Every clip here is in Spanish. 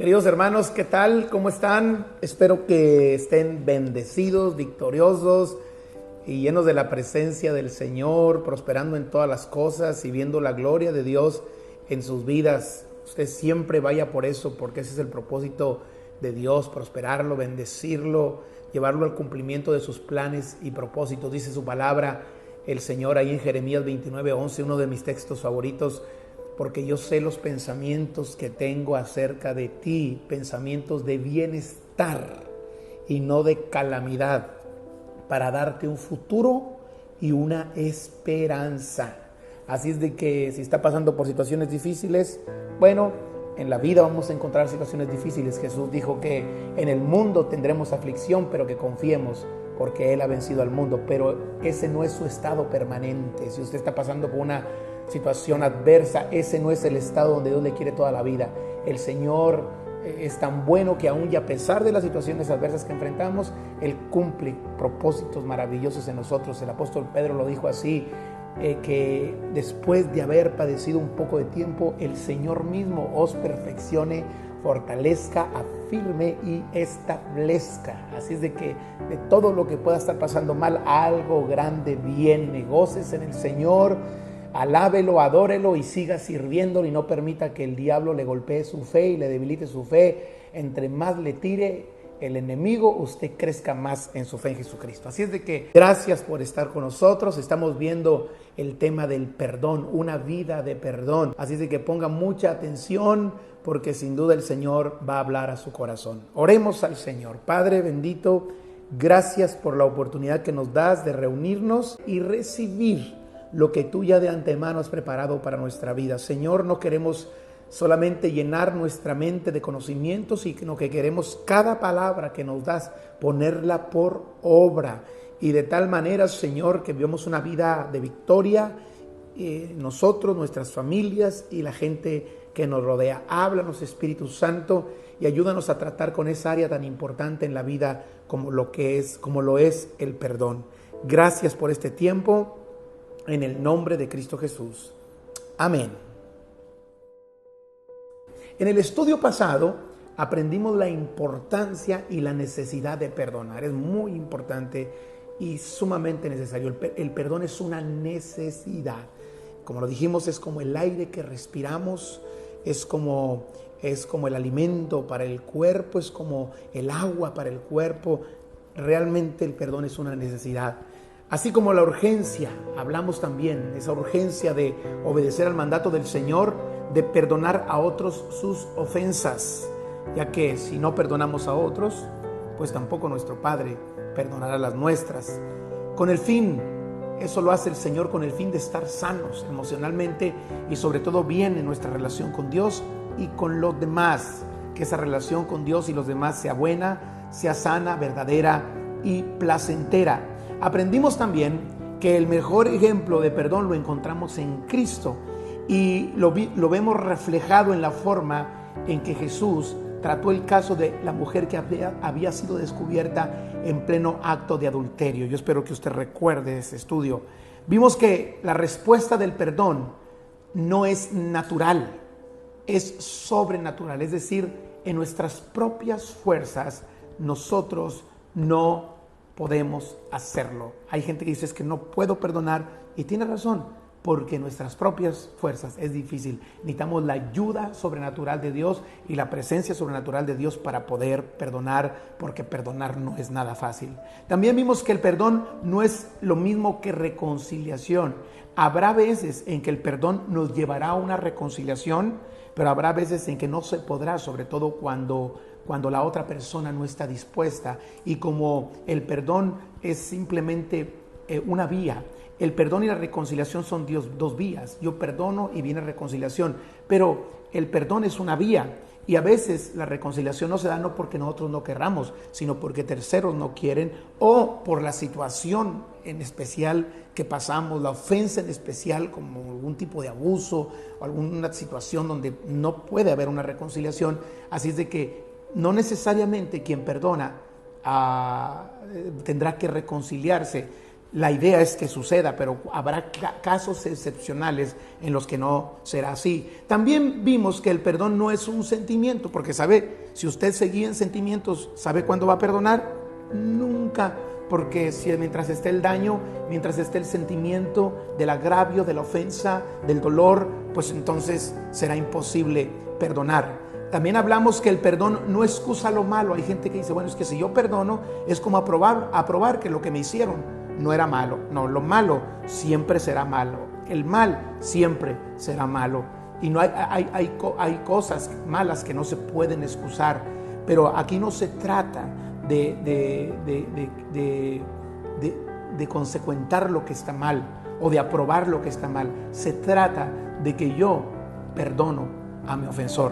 Queridos hermanos, ¿qué tal? ¿Cómo están? Espero que estén bendecidos, victoriosos y llenos de la presencia del Señor, prosperando en todas las cosas y viendo la gloria de Dios en sus vidas. Usted siempre vaya por eso, porque ese es el propósito de Dios, prosperarlo, bendecirlo, llevarlo al cumplimiento de sus planes y propósitos. Dice su palabra el Señor ahí en Jeremías 29:11, uno de mis textos favoritos: porque yo sé los pensamientos que tengo acerca de ti, pensamientos de bienestar y no de calamidad, para darte un futuro y una esperanza. Así es de que si está pasando por situaciones difíciles, bueno, en la vida vamos a encontrar situaciones difíciles. Jesús dijo que en el mundo tendremos aflicción, pero que confiemos, porque Él ha vencido al mundo. Pero ese no es su estado permanente. Si usted está pasando por una situación adversa, ese no es el estado donde Dios le quiere toda la vida. El Señor es tan bueno que aún y a pesar de las situaciones adversas que enfrentamos, Él cumple propósitos maravillosos en nosotros. El apóstol Pedro lo dijo así, que después de haber padecido un poco de tiempo, el Señor mismo os perfeccione, fortalezca, afirme y establezca. Así es de que de todo lo que pueda estar pasando mal, algo grande viene. Gócese en el Señor, alábelo, adórelo y siga sirviéndolo, y no permita que el diablo le golpee su fe y le debilite su fe. Entre más le tire el enemigo, usted crezca más en su fe en Jesucristo. Así es de que gracias por estar con nosotros. Estamos viendo el tema del perdón, una vida de perdón. Así es de que ponga mucha atención, porque sin duda el Señor va a hablar a su corazón. Oremos al Señor. Padre bendito, gracias por la oportunidad que nos das de reunirnos y recibir lo que tú ya de antemano has preparado para nuestra vida. Señor, no queremos solamente llenar nuestra mente de conocimientos, sino que queremos cada palabra que nos das ponerla por obra, y de tal manera, Señor, que vivamos una vida de victoria, nosotros, nuestras familias y la gente que nos rodea. Háblanos, Espíritu Santo, y ayúdanos a tratar con esa área tan importante en la vida como lo es el perdón. Gracias por este tiempo, en el nombre de Cristo Jesús. Amén. En el estudio pasado aprendimos la importancia y la necesidad de perdonar. Es muy importante y sumamente necesario. El perdón es una necesidad. Como lo dijimos, es como el aire que respiramos, es como el alimento para el cuerpo, es como el agua para el cuerpo. Realmente el perdón es una necesidad. Así como la urgencia, hablamos también, esa urgencia de obedecer al mandato del Señor, de perdonar a otros sus ofensas, ya que si no perdonamos a otros, pues tampoco nuestro Padre perdonará las nuestras. Con el fin, eso lo hace el Señor con el fin de estar sanos emocionalmente y sobre todo bien en nuestra relación con Dios y con los demás, que esa relación con Dios y los demás sea buena, sea sana, verdadera y placentera. Aprendimos también que el mejor ejemplo de perdón lo encontramos en Cristo, y lo vemos reflejado en la forma en que Jesús trató el caso de la mujer que había sido descubierta en pleno acto de adulterio. Yo espero que usted recuerde ese estudio. Vimos que la respuesta del perdón no es natural, es sobrenatural. Es decir, en nuestras propias fuerzas nosotros no podemos hacerlo. Hay gente que dice es que no puedo perdonar, y tiene razón, porque nuestras propias fuerzas es difícil. Necesitamos la ayuda sobrenatural de Dios y la presencia sobrenatural de Dios para poder perdonar, porque perdonar no es nada fácil. También vimos que el perdón no es lo mismo que reconciliación. Habrá veces en que el perdón nos llevará a una reconciliación, pero habrá veces en que no se podrá, sobre todo cuando la otra persona no está dispuesta. Y como el perdón es simplemente una vía, el perdón y la reconciliación son dos vías. Yo perdono y viene reconciliación, pero el perdón es una vía, y a veces la reconciliación no se da no porque nosotros no querramos, sino porque terceros no quieren, o por la situación en especial que pasamos, la ofensa en especial, como algún tipo de abuso o alguna situación donde no puede haber una reconciliación. Así es de que no necesariamente quien perdona tendrá que reconciliarse. La idea es que suceda, pero habrá casos excepcionales en los que no será así. También vimos que el perdón no es un sentimiento, porque si usted se guía en sentimientos, ¿sabe cuándo va a perdonar? Nunca, porque si mientras esté el daño, mientras esté el sentimiento del agravio, de la ofensa, del dolor, pues entonces será imposible perdonar. También hablamos que el perdón no excusa lo malo. Hay gente que dice, bueno, es que si yo perdono es como aprobar que lo que me hicieron no era malo. No, lo malo siempre será malo. El mal siempre será malo. Y no hay cosas malas que no se pueden excusar. Pero aquí no se trata de consecuentar lo que está mal o de aprobar lo que está mal. Se trata de que yo perdono a mi ofensor.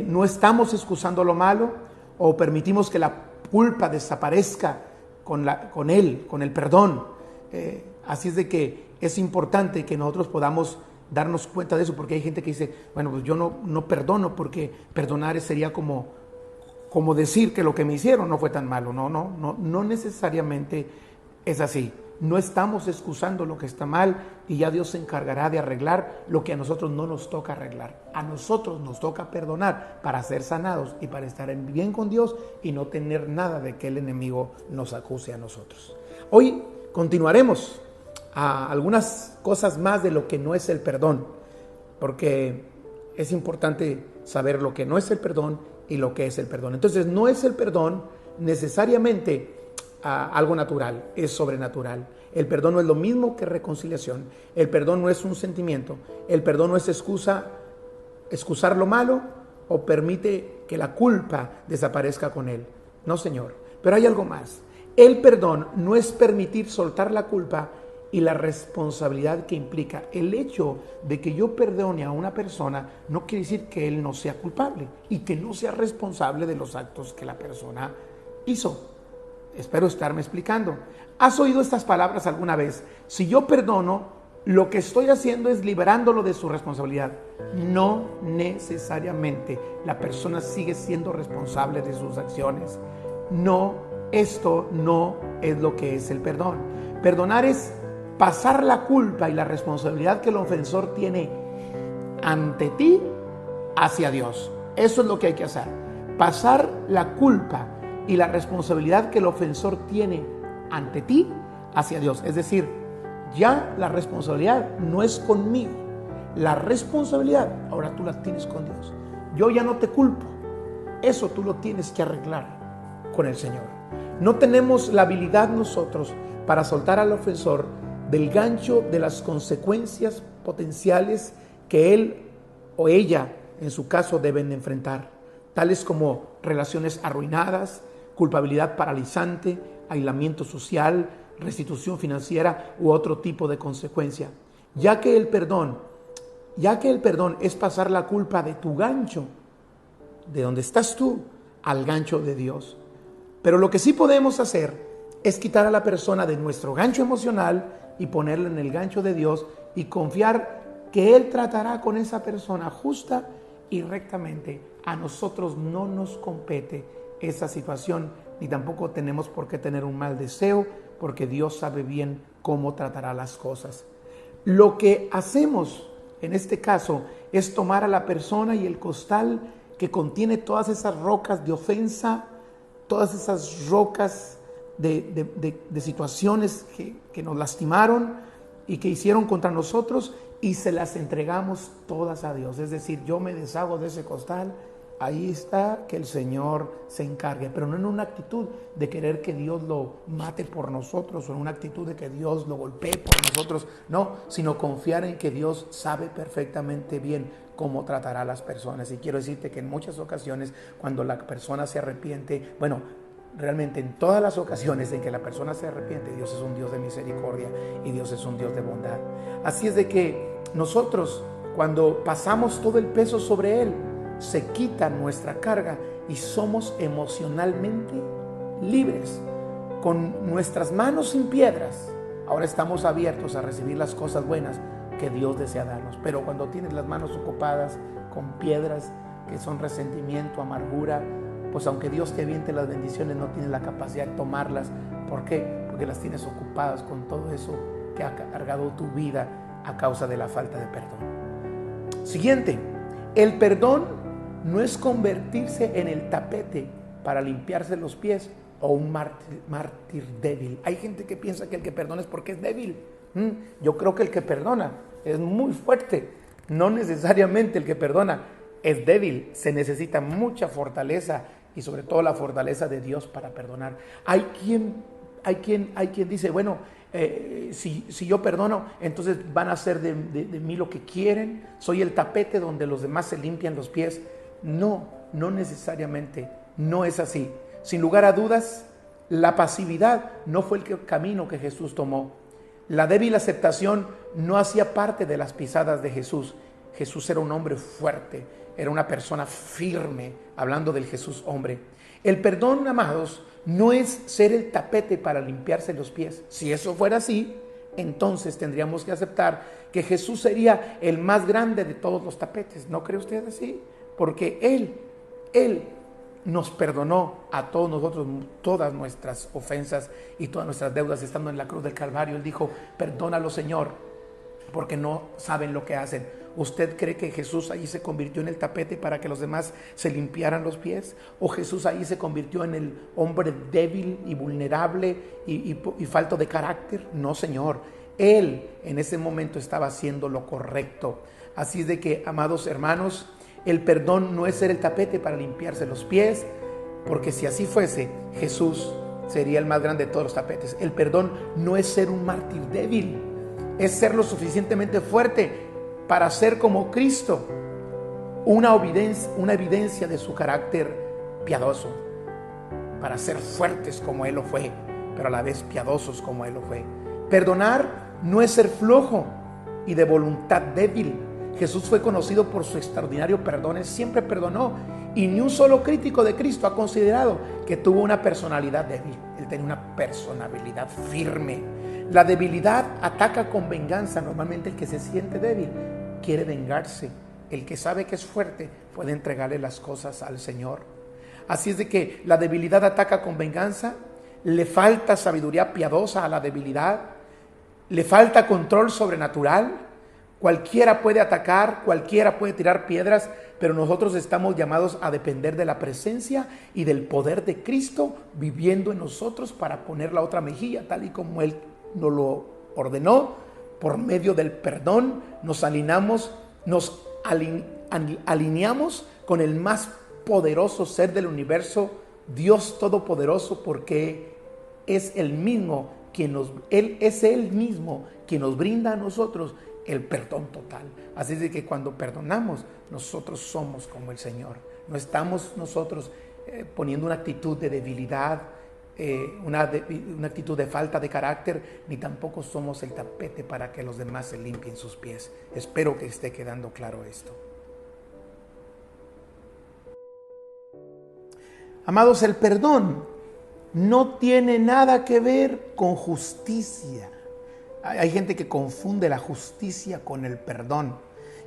No estamos excusando lo malo o permitimos que la culpa desaparezca con el perdón. Así es de que es importante que nosotros podamos darnos cuenta de eso, porque hay gente que dice, bueno, pues yo no perdono porque perdonar sería como decir que lo que me hicieron no fue tan malo. No necesariamente es así. No estamos excusando lo que está mal y ya Dios se encargará de arreglar lo que a nosotros no nos toca arreglar. A nosotros nos toca perdonar para ser sanados y para estar en bien con Dios y no tener nada de que el enemigo nos acuse a nosotros. Hoy continuaremos a algunas cosas más de lo que no es el perdón, porque es importante saber lo que no es el perdón y lo que es el perdón. Entonces, no es el perdón necesariamente algo natural, es sobrenatural. El perdón no es lo mismo que reconciliación. El perdón no es un sentimiento. El perdón no es excusar lo malo o permite que la culpa desaparezca con él. No, Señor. Pero hay algo más. El perdón no es permitir soltar la culpa y la responsabilidad que implica. El hecho de que yo perdone a una persona no quiere decir que él no sea culpable y que no sea responsable de los actos que la persona hizo. Espero estarme explicando. ¿Has oído estas palabras alguna vez? Si yo perdono, lo que estoy haciendo es liberándolo de su responsabilidad. No necesariamente. La persona sigue siendo responsable de sus acciones. No, esto no es lo que es el perdón. Perdonar es pasar la culpa y la responsabilidad que el ofensor tiene ante ti hacia Dios. Eso es lo que hay que hacer. Pasar la culpa y la responsabilidad que el ofensor tiene ante ti hacia Dios. Es decir, ya la responsabilidad no es conmigo. La responsabilidad ahora tú la tienes con Dios. Yo ya no te culpo. Eso tú lo tienes que arreglar con el Señor. No tenemos la habilidad nosotros para soltar al ofensor del gancho de las consecuencias potenciales que él o ella, en su caso, deben enfrentar, tales como relaciones arruinadas, culpabilidad paralizante, aislamiento social, restitución financiera u otro tipo de consecuencia. Ya que el perdón es pasar la culpa de tu gancho, de donde estás tú, al gancho de Dios. Pero lo que sí podemos hacer es quitar a la persona de nuestro gancho emocional y ponerla en el gancho de Dios y confiar que Él tratará con esa persona justa y rectamente. A nosotros no nos compete esa situación, ni tampoco tenemos por qué tener un mal deseo, porque Dios sabe bien cómo tratará las cosas. Lo que hacemos en este caso es tomar a la persona y el costal que contiene todas esas rocas de ofensa, todas esas rocas de situaciones que nos lastimaron y que hicieron contra nosotros, y se las entregamos todas a Dios. Es decir, yo me deshago de ese costal, ahí está, que el Señor se encargue, pero no en una actitud de querer que Dios lo mate por nosotros o en una actitud de que Dios lo golpee por nosotros, no, sino confiar en que Dios sabe perfectamente bien cómo tratará a las personas. Y quiero decirte que en muchas ocasiones, cuando la persona se arrepiente, realmente en todas las ocasiones en que la persona se arrepiente, Dios es un Dios de misericordia y Dios es un Dios de bondad. Así es de que nosotros, cuando pasamos todo el peso sobre Él, se quita nuestra carga y somos emocionalmente libres. Con nuestras manos sin piedras, ahora estamos abiertos a recibir las cosas buenas que Dios desea darnos. Pero cuando tienes las manos ocupadas con piedras que son resentimiento, amargura, pues aunque Dios te aviente las bendiciones, no tienes la capacidad de tomarlas. ¿Por qué? porque las tienes ocupadas con todo eso que ha cargado tu vida a causa de la falta de perdón. Siguiente, el perdón no es convertirse en el tapete para limpiarse los pies o un mártir débil. Hay gente que piensa que el que perdona es porque es débil. Yo creo que el que perdona es muy fuerte. No necesariamente el que perdona es débil. Se necesita mucha fortaleza y sobre todo la fortaleza de Dios para perdonar. Hay quien dice, bueno, si yo perdono, entonces van a hacer de mí lo que quieren. Soy el tapete donde los demás se limpian los pies. No necesariamente. No es así. Sin lugar a dudas, la pasividad no fue el camino que Jesús tomó. La débil aceptación no hacía parte de las pisadas de Jesús. Jesús era un hombre fuerte, era una persona firme, hablando del Jesús hombre. El perdón, amados, no es ser el tapete para limpiarse los pies. Si eso fuera así, entonces tendríamos que aceptar que Jesús sería el más grande de todos los tapetes. ¿No cree usted así? Porque Él nos perdonó a todos nosotros todas nuestras ofensas y todas nuestras deudas estando en la cruz del Calvario. Él dijo, perdónalo, Señor, porque no saben lo que hacen. ¿Usted cree que Jesús ahí se convirtió en el tapete para que los demás se limpiaran los pies? ¿O Jesús ahí se convirtió en el hombre débil y vulnerable y falto de carácter? No, Señor. Él en ese momento estaba haciendo lo correcto. Así es de que, amados hermanos, el perdón no es ser el tapete para limpiarse los pies, porque si así fuese, Jesús sería el más grande de todos los tapetes. El perdón no es ser un mártir débil, es ser lo suficientemente fuerte para ser como Cristo, una evidencia de su carácter piadoso, para ser fuertes como Él lo fue, pero a la vez piadosos como Él lo fue. Perdonar no es ser flojo y de voluntad débil. Jesús fue conocido por su extraordinario perdón. Él siempre perdonó y ni un solo crítico de Cristo ha considerado que tuvo una personalidad débil. Él tenía una personalidad firme. La debilidad ataca con venganza. Normalmente el que se siente débil quiere vengarse. El que sabe que es fuerte puede entregarle las cosas al Señor. Así es de que la debilidad ataca con venganza. Le falta sabiduría piadosa a la debilidad. Le falta control sobrenatural. Cualquiera puede atacar, cualquiera puede tirar piedras, pero nosotros estamos llamados a depender de la presencia y del poder de Cristo viviendo en nosotros para poner la otra mejilla, tal y como Él nos lo ordenó. Por medio del perdón nos alineamos con el más poderoso ser del universo, Dios Todopoderoso, porque es Él mismo quien nos brinda a nosotros el perdón total. Así es que cuando perdonamos, nosotros somos como el Señor. No estamos nosotros poniendo una actitud de debilidad, una actitud de falta de carácter, ni tampoco somos el tapete para que los demás se limpien sus pies. Espero que esté quedando claro esto. Amados, el perdón no tiene nada que ver con justicia. Hay gente que confunde la justicia con el perdón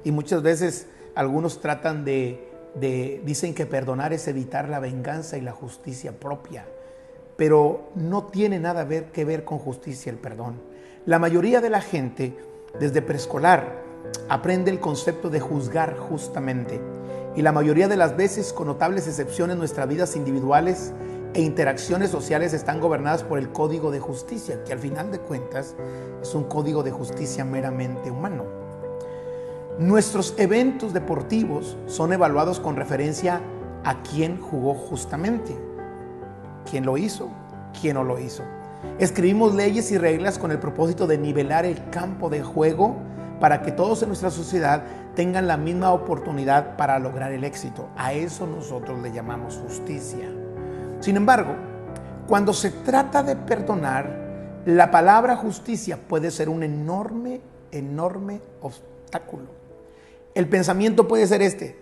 y muchas veces algunos tratan dicen que perdonar es evitar la venganza y la justicia propia, pero no tiene nada que ver con justicia el perdón. La mayoría de la gente desde preescolar aprende el concepto de juzgar justamente y la mayoría de las veces, con notables excepciones, nuestras vidas individuales e interacciones sociales están gobernadas por el código de justicia, que al final de cuentas es un código de justicia meramente humano. Nuestros eventos deportivos son evaluados con referencia a quién jugó justamente, quién lo hizo, quién no lo hizo. Escribimos leyes y reglas con el propósito de nivelar el campo de juego para que todos en nuestra sociedad tengan la misma oportunidad para lograr el éxito. A eso nosotros le llamamos justicia. Sin embargo, cuando se trata de perdonar, la palabra justicia puede ser un enorme obstáculo. El pensamiento puede ser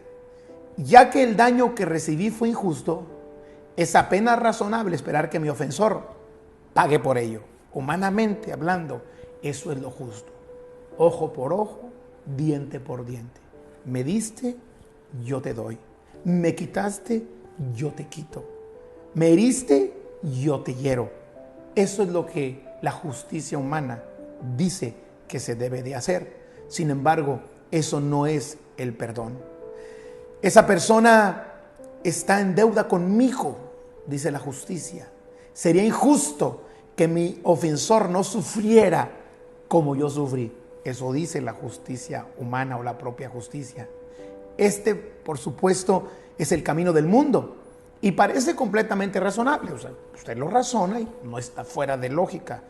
ya que el daño que recibí fue injusto, es apenas razonable esperar que mi ofensor pague por ello. Humanamente hablando, eso es lo justo. Ojo por ojo, diente por diente. Me diste, yo te doy. Me quitaste, yo te quito. Me heriste, yo te hiero. Eso es lo que la justicia humana dice que se debe de hacer. Sin embargo, eso no es el perdón. Esa persona está en deuda conmigo, dice la justicia. Sería injusto que mi ofensor no sufriera como yo sufrí. Eso dice la justicia humana o la propia justicia. Por supuesto, es el camino del mundo y parece completamente razonable. O sea, usted lo razona y no está fuera de lógica.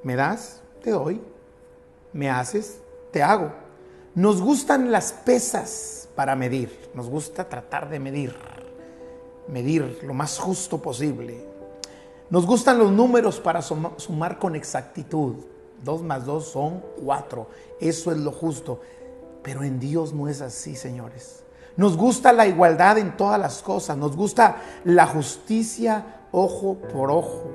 Me das, te doy. Me haces, te hago. Nos gustan las pesas para medir. Nos gusta tratar de medir lo más justo posible. Nos gustan los números para sumar con exactitud. 2 más 2 son 4. Eso es lo justo. Pero en Dios no es así, señores. Nos gusta la igualdad en todas las cosas. Nos gusta la justicia ojo por ojo.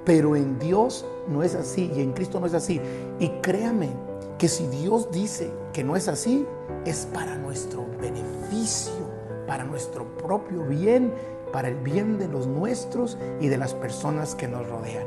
Pero en Dios no es así y en Cristo no es así. Y créame que si Dios dice que no es así, es para nuestro beneficio, para nuestro propio bien, para el bien de los nuestros y de las personas que nos rodean.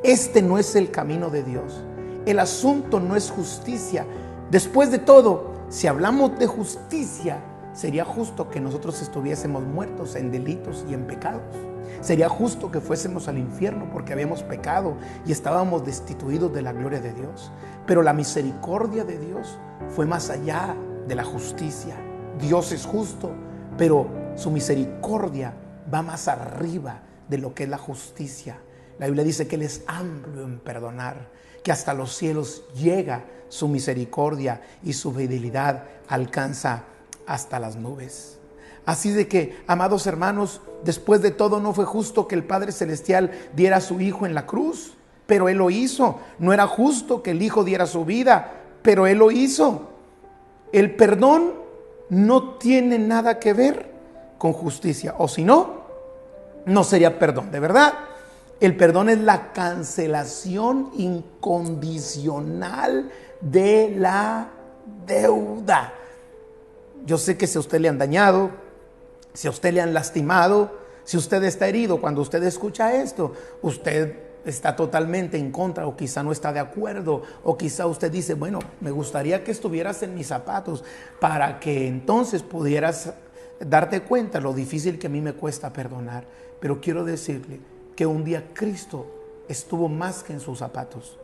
Este no es el camino de Dios. El asunto no es justicia. Después de todo, si hablamos de justicia, sería justo que nosotros estuviésemos muertos en delitos y en pecados. Sería justo que fuésemos al infierno porque habíamos pecado y estábamos destituidos de la gloria de Dios. Pero la misericordia de Dios fue más allá de la justicia. Dios es justo, pero su misericordia va más arriba de lo que es la justicia. La Biblia dice que Él es amplio en perdonar, que hasta los cielos llega su misericordia y su fidelidad alcanza hasta las nubes. Así de que, amados hermanos, después de todo no fue justo que el Padre Celestial diera a su Hijo en la cruz, pero Él lo hizo. No era justo que el Hijo diera su vida, pero Él lo hizo. El perdón no tiene nada que ver con justicia, o si no, no sería perdón, de verdad. El perdón es la cancelación incondicional de la deuda. Yo sé que si a usted le han dañado, si a usted le han lastimado, si usted está herido, cuando usted escucha esto, usted está totalmente en contra o quizá no está de acuerdo o quizá usted dice, bueno, me gustaría que estuvieras en mis zapatos para que entonces pudieras darte cuenta lo difícil que a mí me cuesta perdonar. Pero quiero decirle que un día Cristo estuvo más que en sus zapatos.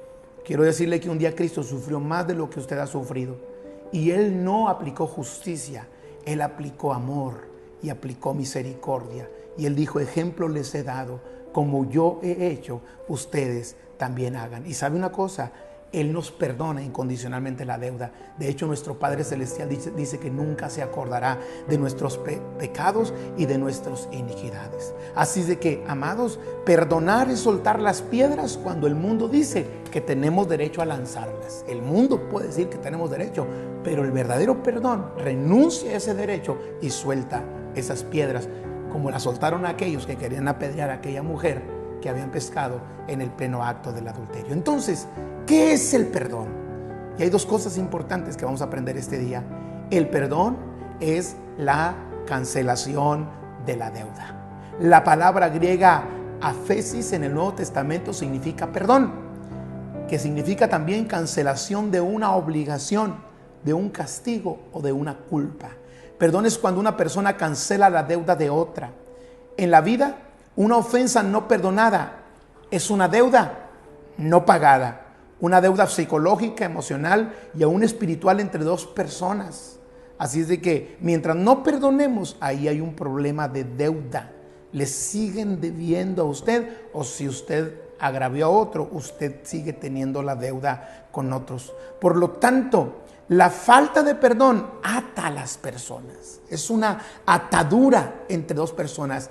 Quiero decirle que un día Cristo sufrió más de lo que usted ha sufrido. Y Él no aplicó justicia, Él aplicó amor y aplicó misericordia. Y Él dijo, ejemplo les he dado, como yo he hecho, ustedes también hagan. Y sabe una cosa, Él nos perdona incondicionalmente la deuda. De hecho, nuestro Padre Celestial dice que nunca se acordará de nuestros pecados y de nuestras iniquidades. Así de que, amados, perdonar es soltar las piedras cuando el mundo dice que tenemos derecho a lanzarlas. El mundo puede decir que tenemos derecho, pero el verdadero perdón renuncia a ese derecho y suelta esas piedras, como las soltaron aquellos que querían apedrear a aquella mujer que habían pescado en el pleno acto del adulterio. Entonces, ¿qué es el perdón? Y hay dos cosas importantes que vamos a aprender este día. El perdón es la cancelación de la deuda. La palabra griega aphesis en el Nuevo Testamento significa perdón, que significa también cancelación de una obligación, de un castigo o de una culpa. Perdón es cuando una persona cancela la deuda de otra. En la vida, una ofensa no perdonada es una deuda no pagada. Una deuda psicológica, emocional y aún espiritual entre dos personas. Así es de que mientras no perdonemos, ahí hay un problema de deuda. Le siguen debiendo a usted, o si usted agravió a otro, usted sigue teniendo la deuda con otros. Por lo tanto, la falta de perdón ata a las personas. Es una atadura entre dos personas.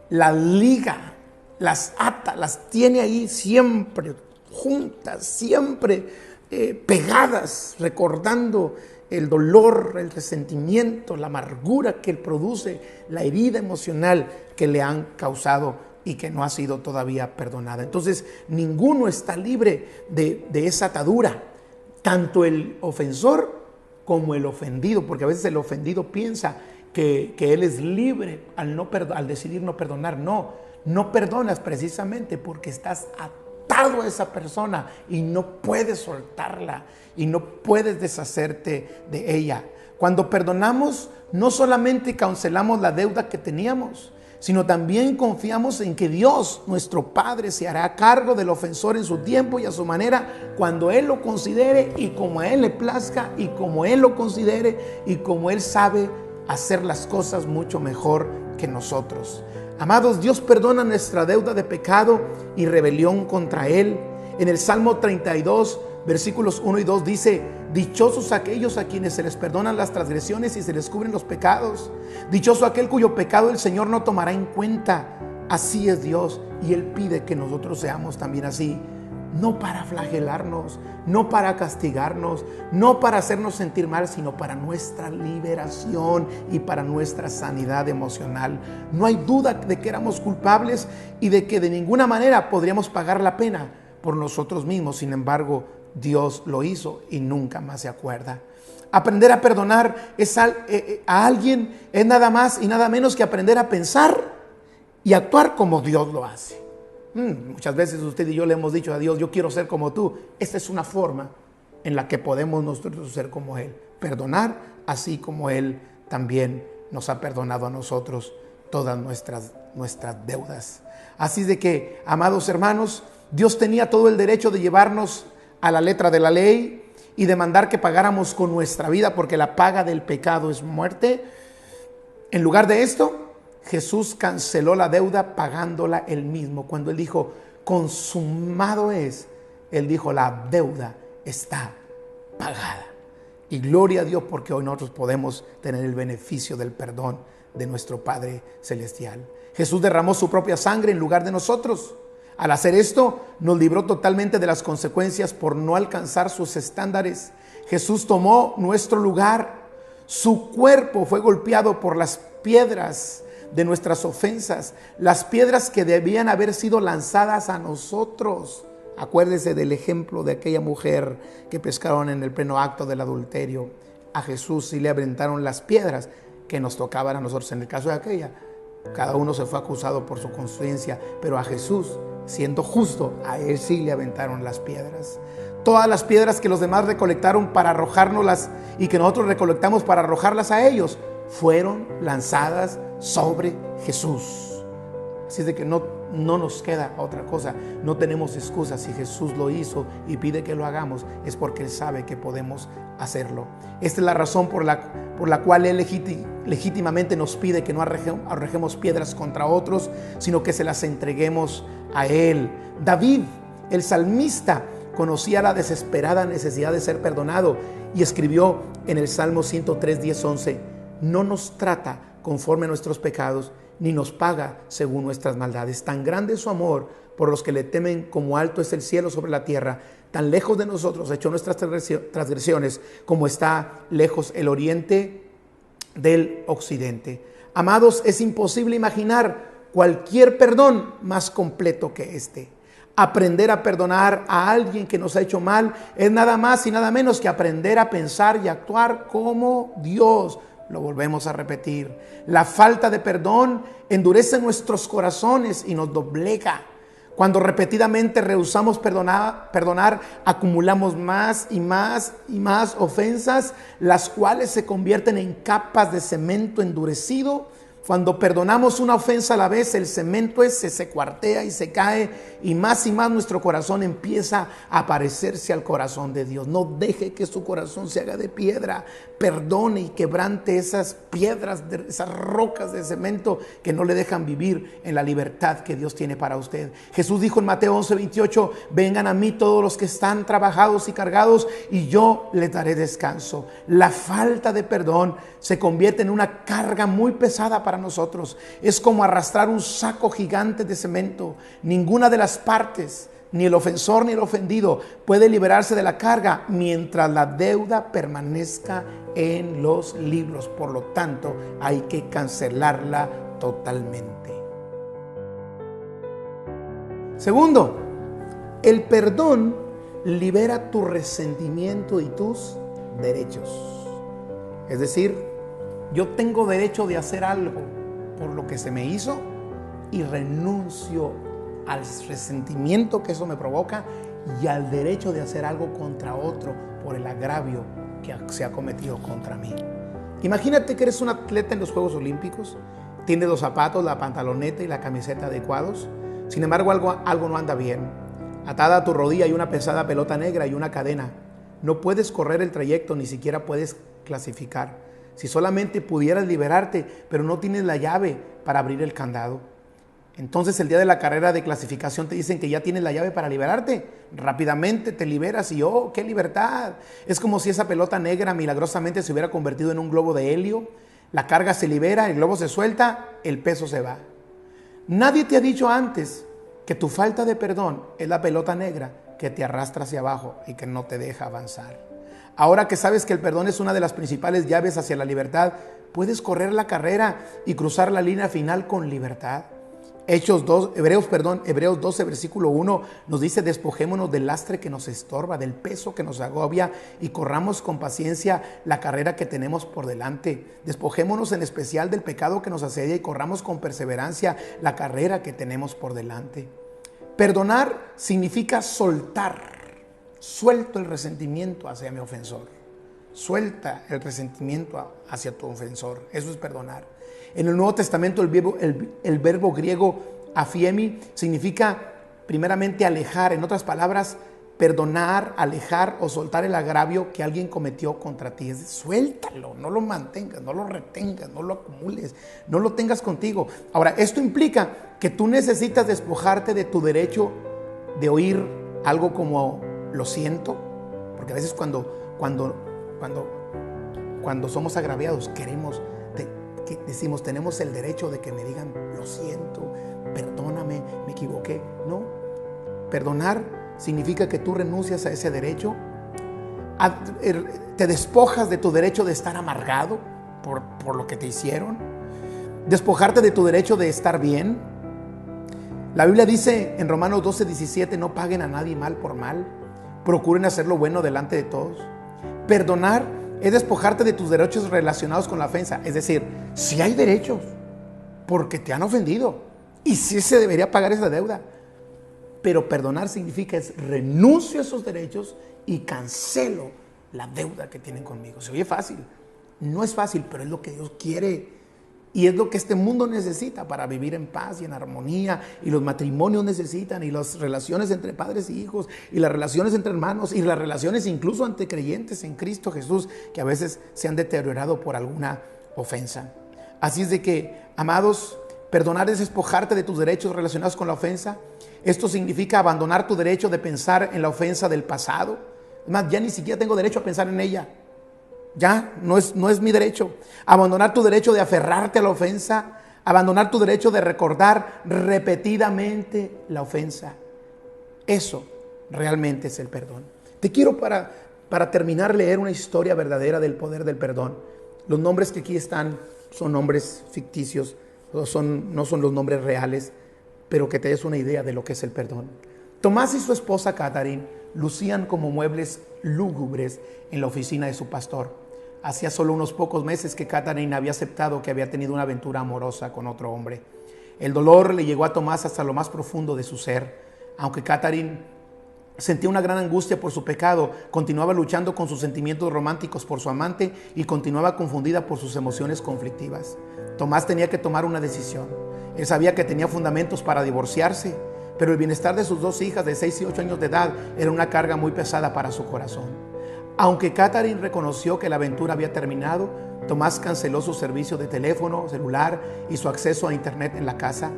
Las liga, las ata, las tiene ahí siempre juntas, siempre pegadas, recordando el dolor, el resentimiento, la amargura que produce, la herida emocional que le han causado y que no ha sido todavía perdonada. Entonces, ninguno está libre de esa atadura, tanto el ofensor como el ofendido, porque a veces el ofendido piensa que Él es libre al decidir no perdonar. No perdonas precisamente porque estás atado a esa persona y no puedes soltarla y no puedes deshacerte de ella. Cuando perdonamos, no solamente cancelamos la deuda que teníamos, sino también confiamos en que Dios, nuestro Padre, se hará cargo del ofensor en su tiempo y a su manera, cuando Él lo considere y como a Él le plazca y como Él lo considere y como Él sabe hacer las cosas mucho mejor que nosotros. Amados, Dios perdona nuestra deuda de pecado y rebelión contra Él. En el Salmo 32, versículos 1 y 2 dice: dichosos aquellos a quienes se les perdonan las transgresiones y se les cubren los pecados. Dichoso aquel cuyo pecado el Señor no tomará en cuenta. Así es Dios, y Él pide que nosotros seamos también así. No para flagelarnos, no para castigarnos, no para hacernos sentir mal, sino para nuestra liberación y para nuestra sanidad emocional. No hay duda de que éramos culpables y de que de ninguna manera podríamos pagar la pena por nosotros mismos. Sin embargo, Dios lo hizo y nunca más se acuerda. Aprender a perdonar a alguien es nada más y nada menos que aprender a pensar y actuar como Dios lo hace. Muchas veces usted y yo le hemos dicho a Dios: yo quiero ser como tú. Esta es una forma en la que podemos nosotros ser como Él. Perdonar así como Él también nos ha perdonado a nosotros todas nuestras deudas. Así de que, amados hermanos, Dios tenía todo el derecho de llevarnos a la letra de la ley y de mandar que pagáramos con nuestra vida, porque la paga del pecado es muerte. En lugar de esto, Jesús canceló la deuda pagándola Él mismo. Cuando Él dijo: consumado es, Él dijo: la deuda está pagada. Y gloria a Dios, porque hoy nosotros podemos tener el beneficio del perdón de nuestro Padre Celestial. Jesús derramó su propia sangre en lugar de nosotros. Al hacer esto, nos libró totalmente de las consecuencias por no alcanzar sus estándares. Jesús tomó nuestro lugar. Su cuerpo fue golpeado por las piedras de nuestras ofensas, las piedras que debían haber sido lanzadas a nosotros. Acuérdese del ejemplo de aquella mujer que pescaron en el pleno acto del adulterio. A Jesús sí le aventaron las piedras que nos tocaban a nosotros. En el caso de aquella, cada uno se fue acusado por su conciencia, pero a Jesús, siendo justo, a Él sí le aventaron las piedras. Todas las piedras que los demás recolectaron para arrojárnoslas y que nosotros recolectamos para arrojarlas a ellos, fueron lanzadas sobre Jesús. Así es de que no nos queda otra cosa. No tenemos excusas. Si Jesús lo hizo y pide que lo hagamos, es porque Él sabe que podemos hacerlo. Esta es la razón por la cual Él legítimamente nos pide que no arrojemos piedras contra otros, sino que se las entreguemos a Él. David, el salmista, conocía la desesperada necesidad de ser perdonado y escribió en el Salmo 103, 10, 11: no nos trata conforme a nuestros pecados, ni nos paga según nuestras maldades. Tan grande es su amor por los que le temen, como alto es el cielo sobre la tierra. Tan lejos de nosotros echó nuestras transgresiones, como está lejos el oriente del occidente. Amados, es imposible imaginar cualquier perdón más completo que este. Aprender a perdonar a alguien que nos ha hecho mal es nada más y nada menos que aprender a pensar y actuar como Dios. Lo volvemos a repetir. La falta de perdón endurece nuestros corazones y nos doblega. Cuando repetidamente rehusamos perdonar, acumulamos más y más y más ofensas, las cuales se convierten en capas de cemento endurecido. Cuando perdonamos una ofensa a la vez, el cemento ese se cuartea y se cae, y más nuestro corazón empieza a parecerse al corazón de Dios. No deje que su corazón se haga de piedra. Perdone y quebrante esas piedras, esas rocas de cemento que no le dejan vivir en la libertad que Dios tiene para usted. Jesús dijo en Mateo 11, 28: vengan a mí todos los que están trabajados y cargados, y yo les daré descanso. La falta de perdón se convierte en una carga muy pesada para nosotros. Es como arrastrar un saco gigante de cemento. Ninguna de las partes, ni el ofensor ni el ofendido, puede liberarse de la carga mientras la deuda permanezca en los libros. Por lo tanto, hay que cancelarla totalmente. Segundo, el perdón libera tu resentimiento y tus derechos. Es decir, Yo tengo derecho de hacer algo por lo que se me hizo y renuncio al resentimiento que eso me provoca y al derecho de hacer algo contra otro por el agravio que se ha cometido contra mí. Imagínate que eres un atleta en los Juegos Olímpicos, tienes los zapatos, la pantaloneta y la camiseta adecuados, sin embargo algo no anda bien. Atada a tu rodilla hay una pesada pelota negra y una cadena. No puedes correr el trayecto, ni siquiera puedes clasificar. Si solamente pudieras liberarte, pero no tienes la llave para abrir el candado. Entonces el día de la carrera de clasificación te dicen que ya tienes la llave para liberarte. Rápidamente te liberas y ¡oh, qué libertad! Es como si esa pelota negra milagrosamente se hubiera convertido en un globo de helio. La carga se libera, el globo se suelta, el peso se va. Nadie te ha dicho antes que tu falta de perdón es la pelota negra que te arrastra hacia abajo y que no te deja avanzar. Ahora que sabes que el perdón es una de las principales llaves hacia la libertad, puedes correr la carrera y cruzar la línea final con libertad. Hebreos 12, versículo 1 nos dice: despojémonos del lastre que nos estorba, del peso que nos agobia y corramos con paciencia la carrera que tenemos por delante. Despojémonos en especial del pecado que nos asedia y corramos con perseverancia la carrera que tenemos por delante. Perdonar significa soltar. Suelto el resentimiento hacia mi ofensor. Suelta el resentimiento hacia tu ofensor. Eso es perdonar. En el Nuevo Testamento el verbo griego afiemi significa primeramente alejar. En otras palabras, perdonar, alejar o soltar el agravio que alguien cometió contra ti. Es suéltalo, no lo mantengas, no lo retengas, no lo acumules, no lo tengas contigo. Ahora, esto implica que tú necesitas despojarte de tu derecho de oír algo como lo siento, porque a veces cuando somos agraviados decimos, tenemos el derecho de que me digan lo siento, perdóname, me equivoqué. No, perdonar significa que tú renuncias a ese derecho, te despojas de tu derecho de estar amargado por lo que te hicieron, despojarte de tu derecho de estar bien. La Biblia dice en Romanos 12:17, no paguen a nadie mal por mal, procuren hacer lo bueno delante de todos. Perdonar es despojarte de tus derechos relacionados con la ofensa. Es decir, si hay derechos porque te han ofendido y sí se debería pagar esa deuda, pero perdonar significa renuncio a esos derechos y cancelo la deuda que tienen conmigo. Se oye fácil, no es fácil, pero es lo que Dios quiere. Y es lo que este mundo necesita para vivir en paz y en armonía. Y los matrimonios necesitan, y las relaciones entre padres y hijos, y las relaciones entre hermanos, y las relaciones incluso entre creyentes en Cristo Jesús, que a veces se han deteriorado por alguna ofensa. Así es de que, amados, perdonar es despojarte de tus derechos relacionados con la ofensa. Esto significa abandonar tu derecho de pensar en la ofensa del pasado. Es más, ya ni siquiera tengo derecho a pensar en ella. Ya, no es mi derecho. Abandonar tu derecho de aferrarte a la ofensa. Abandonar tu derecho de recordar repetidamente la ofensa. Eso realmente es el perdón. Te quiero para terminar leer una historia verdadera del poder del perdón. Los nombres que aquí están son nombres ficticios, no son los nombres reales, pero que te des una idea de lo que es el perdón. Tomás y su esposa Catherine lucían como muebles lúgubres en la oficina de su pastor. Hacía solo unos pocos meses que Catherine había aceptado que había tenido una aventura amorosa con otro hombre. El dolor le llegó a Tomás hasta lo más profundo de su ser. Aunque Catherine sentía una gran angustia por su pecado, continuaba luchando con sus sentimientos románticos por su amante y continuaba confundida por sus emociones conflictivas. Tomás tenía que tomar una decisión. Él sabía que tenía fundamentos para divorciarse, pero el bienestar de sus dos hijas de 6 y 8 años de edad era una carga muy pesada para su corazón. Aunque Catherine reconoció que la aventura había terminado, Tomás canceló su servicio de teléfono celular y su acceso a internet en la casa.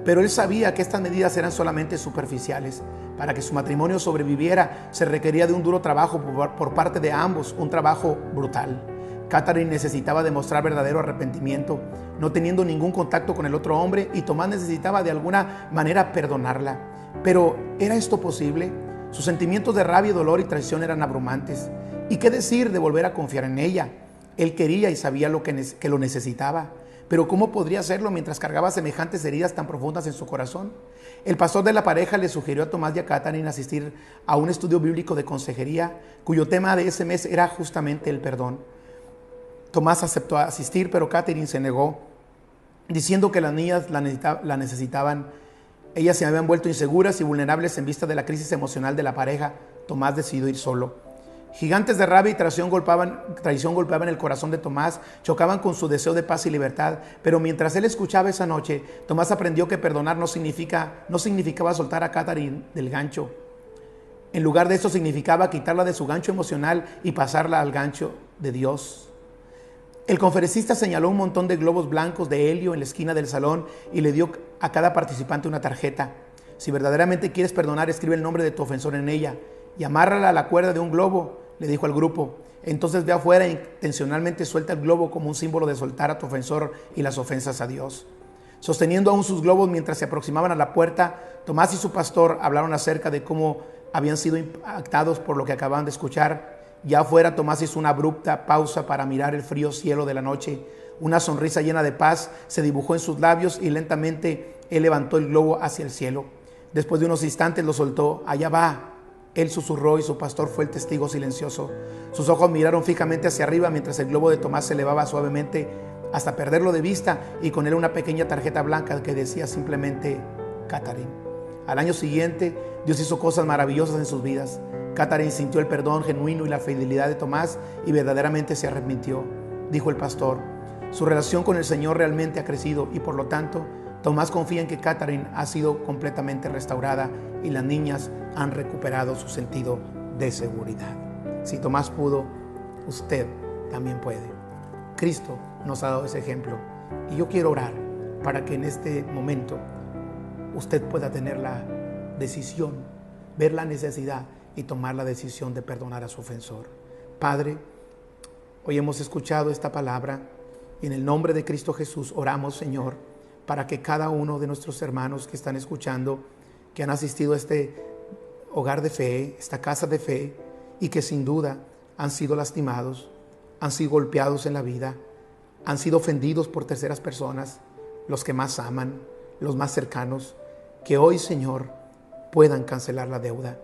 Pero él sabía que estas medidas eran solamente superficiales. Para que su matrimonio sobreviviera, se requería de un duro trabajo por parte de ambos, un trabajo brutal. Catherine necesitaba demostrar verdadero arrepentimiento, no teniendo ningún contacto con el otro hombre, y Tomás necesitaba de alguna manera perdonarla. Pero ¿era esto posible? Sus sentimientos de rabia, dolor y traición eran abrumantes. ¿Y qué decir de volver a confiar en ella? Él quería y sabía que lo necesitaba. Pero ¿cómo podría hacerlo mientras cargaba semejantes heridas tan profundas en su corazón? El pastor de la pareja le sugirió a Tomás y a Catherine asistir a un estudio bíblico de consejería, cuyo tema de ese mes era justamente el perdón. Tomás aceptó asistir, pero Catherine se negó, diciendo que las niñas la necesitaban. Ellas se habían vuelto inseguras y vulnerables en vista de la crisis emocional de la pareja. Tomás decidió ir solo. Gigantes de rabia y traición golpeaban el corazón de Tomás, chocaban con su deseo de paz y libertad, pero mientras él escuchaba esa noche, Tomás aprendió que perdonar no significaba soltar a Catherine del gancho. En lugar de eso significaba quitarla de su gancho emocional y pasarla al gancho de Dios. El conferencista señaló un montón de globos blancos de helio en la esquina del salón y le dio a cada participante una tarjeta. Si verdaderamente quieres perdonar, escribe el nombre de tu ofensor en ella y amárrala a la cuerda de un globo, le dijo al grupo. Entonces ve afuera e intencionalmente suelta el globo como un símbolo de soltar a tu ofensor y las ofensas a Dios. Sosteniendo aún sus globos mientras se aproximaban a la puerta, Tomás y su pastor hablaron acerca de cómo habían sido impactados por lo que acababan de escuchar. Ya afuera, Tomás hizo una abrupta pausa para mirar el frío cielo de la noche. Una sonrisa llena de paz se dibujó en sus labios y lentamente él levantó el globo hacia el cielo. Después de unos instantes lo soltó. Allá va, él susurró, y su pastor fue el testigo silencioso. Sus ojos miraron fijamente hacia arriba mientras el globo de Tomás se elevaba suavemente hasta perderlo de vista, y con él una pequeña tarjeta blanca que decía simplemente Catherine. Al año siguiente, Dios hizo cosas maravillosas en sus vidas. Catherine sintió el perdón genuino y la fidelidad de Tomás y verdaderamente se arrepintió. Dijo el pastor, su relación con el Señor realmente ha crecido y por lo tanto, Tomás confía en que Catherine ha sido completamente restaurada y las niñas han recuperado su sentido de seguridad. Si Tomás pudo, usted también puede. Cristo nos ha dado ese ejemplo y yo quiero orar para que en este momento usted pueda tener la decisión, ver la necesidad y tomar la decisión de perdonar a su ofensor. Padre, hoy hemos escuchado esta palabra y en el nombre de Cristo Jesús oramos, Señor, para que cada uno de nuestros hermanos que están escuchando, que han asistido a este hogar de fe, esta casa de fe, y que sin duda han sido lastimados, han sido golpeados en la vida, han sido ofendidos por terceras personas, los que más aman, los más cercanos, que hoy, Señor, puedan cancelar la deuda,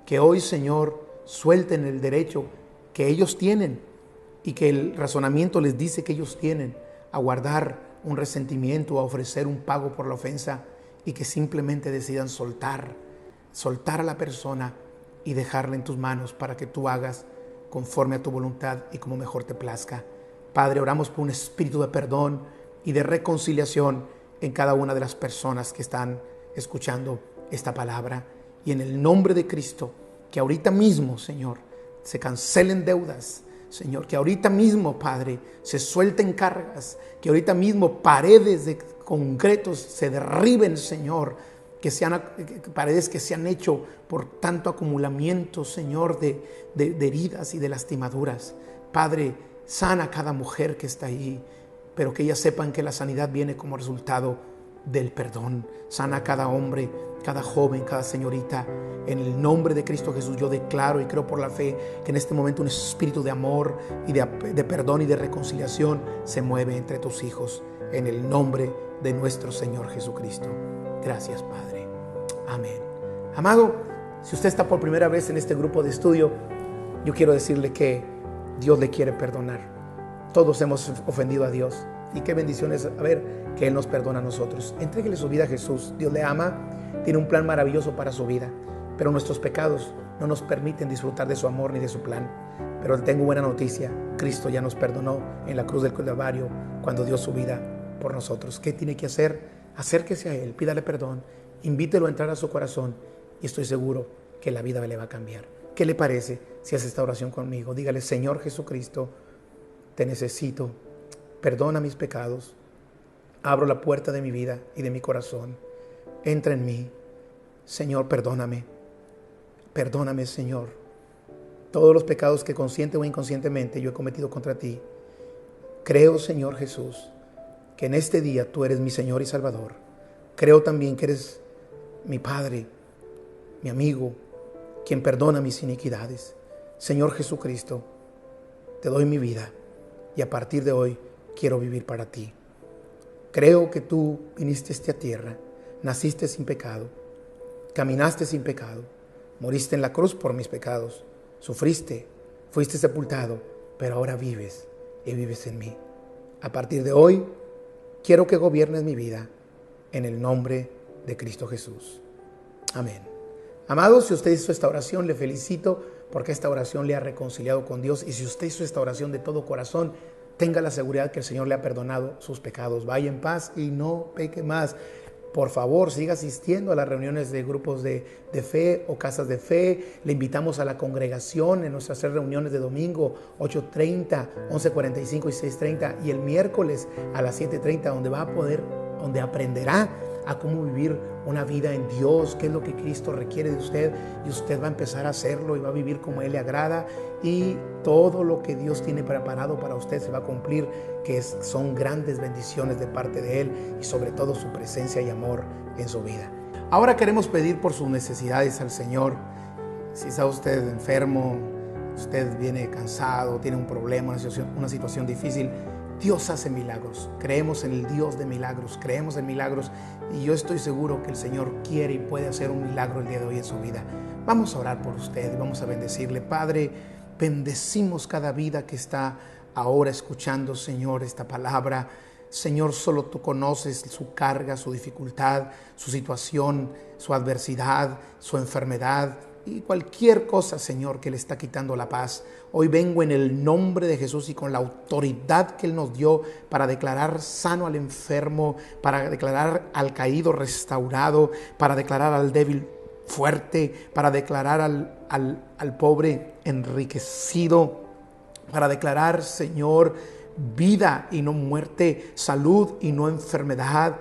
que hoy, Señor, suelten el derecho que ellos tienen y que el razonamiento les dice que ellos tienen a guardar un resentimiento, a ofrecer un pago por la ofensa, y que simplemente decidan soltar a la persona y dejarla en tus manos para que tú hagas conforme a tu voluntad y como mejor te plazca. Padre, oramos por un espíritu de perdón y de reconciliación en cada una de las personas que están escuchando esta palabra. Y en el nombre de Cristo, que ahorita mismo, Señor, se cancelen deudas. Señor, que ahorita mismo, Padre, se suelten cargas, que ahorita mismo paredes de concretos se derriben, Señor, que sean paredes que se han hecho por tanto acumulamiento, Señor, de heridas y de lastimaduras. Padre, sana a cada mujer que está ahí, pero que ellas sepan que la sanidad viene como resultado del perdón. Sana a cada hombre, cada joven, cada señorita. En el nombre de Cristo Jesús yo declaro y creo por la fe que en este momento un espíritu de amor y de perdón y de reconciliación se mueve entre tus hijos. En el nombre de nuestro Señor Jesucristo. Gracias, Padre. Amén. Amado, si usted está por primera vez en este grupo de estudio, yo quiero decirle que Dios le quiere perdonar. Todos hemos ofendido a Dios. Y qué bendición es saber que Él nos perdona a nosotros. Entréguele su vida a Jesús. Dios le ama, tiene un plan maravilloso para su vida, pero nuestros pecados no nos permiten disfrutar de su amor ni de su plan. Pero tengo buena noticia, Cristo ya nos perdonó en la cruz del Calvario cuando dio su vida por nosotros. ¿Qué tiene que hacer? Acérquese a Él, pídale perdón, invítelo a entrar a su corazón y estoy seguro que la vida le va a cambiar. ¿Qué le parece si hace esta oración conmigo? Dígale: Señor Jesucristo, te necesito. Perdona mis pecados, abro la puerta de mi vida y de mi corazón, entra en mí. Señor, perdóname, Señor, todos los pecados que consciente o inconscientemente yo he cometido contra ti. Creo, Señor Jesús, que en este día tú eres mi Señor y Salvador. Creo también que eres mi Padre, mi amigo, quien perdona mis iniquidades. Señor Jesucristo, te doy mi vida y a partir de hoy quiero vivir para ti. Creo que tú viniste a esta tierra, naciste sin pecado, caminaste sin pecado, moriste en la cruz por mis pecados, sufriste, fuiste sepultado, pero ahora vives y vives en mí. A partir de hoy, quiero que gobiernes mi vida en el nombre de Cristo Jesús. Amén. Amados, si usted hizo esta oración, le felicito porque esta oración le ha reconciliado con Dios. Y si usted hizo esta oración de todo corazón, tenga la seguridad que el Señor le ha perdonado sus pecados. Vaya en paz y no peque más. Por favor, siga asistiendo a las reuniones de grupos de fe o casas de fe. Le invitamos a la congregación en nuestras 3 reuniones de domingo, 8:30, 11:45 y 6:30. Y el miércoles a las 7:30, donde aprenderá a cómo vivir una vida en Dios, qué es lo que Cristo requiere de usted, y usted va a empezar a hacerlo y va a vivir como Él le agrada, y todo lo que Dios tiene preparado para usted se va a cumplir, que son grandes bendiciones de parte de Él y sobre todo su presencia y amor en su vida. Ahora queremos pedir por sus necesidades al Señor. Si está usted enfermo, usted viene cansado, tiene un problema, una situación difícil, Dios hace milagros. Creemos en el Dios de milagros, creemos en milagros, y yo estoy seguro que el Señor quiere y puede hacer un milagro el día de hoy en su vida. Vamos a orar por usted, vamos a bendecirle. Padre, bendecimos cada vida que está ahora escuchando, Señor, esta palabra. Señor, solo tú conoces su carga, su dificultad, su situación, su adversidad, su enfermedad y cualquier cosa, Señor, que le está quitando la paz. Hoy vengo en el nombre de Jesús y con la autoridad que Él nos dio para declarar sano al enfermo, para declarar al caído restaurado, para declarar al débil fuerte, para declarar al pobre enriquecido, para declarar, Señor, vida y no muerte, salud y no enfermedad,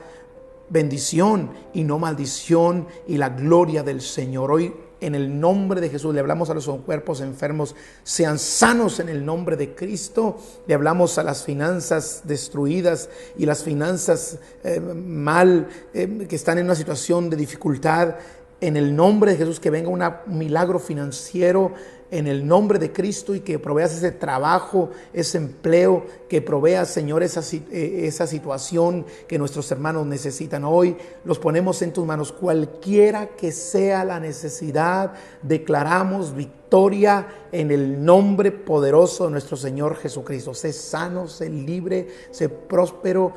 bendición y no maldición, y la gloria del Señor. Hoy, en el nombre de Jesús, le hablamos a los cuerpos enfermos, sean sanos en el nombre de Cristo. Le hablamos a las finanzas destruidas y las finanzas que están en una situación de dificultad. En el nombre de Jesús, que venga un milagro financiero en el nombre de Cristo, y que proveas ese trabajo, ese empleo, que proveas, Señor, esa situación que nuestros hermanos necesitan. Hoy los ponemos en tus manos. Cualquiera que sea la necesidad, declaramos victoria en el nombre poderoso de nuestro Señor Jesucristo. Sé sano, sé libre, sé próspero.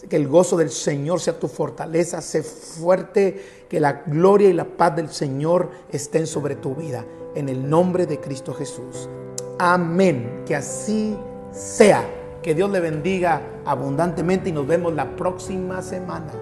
Que el gozo del Señor sea tu fortaleza. Sé fuerte, que la gloria y la paz del Señor estén sobre tu vida, en el nombre de Cristo Jesús. Amén. Que así sea. Que Dios le bendiga abundantemente y nos vemos la próxima semana.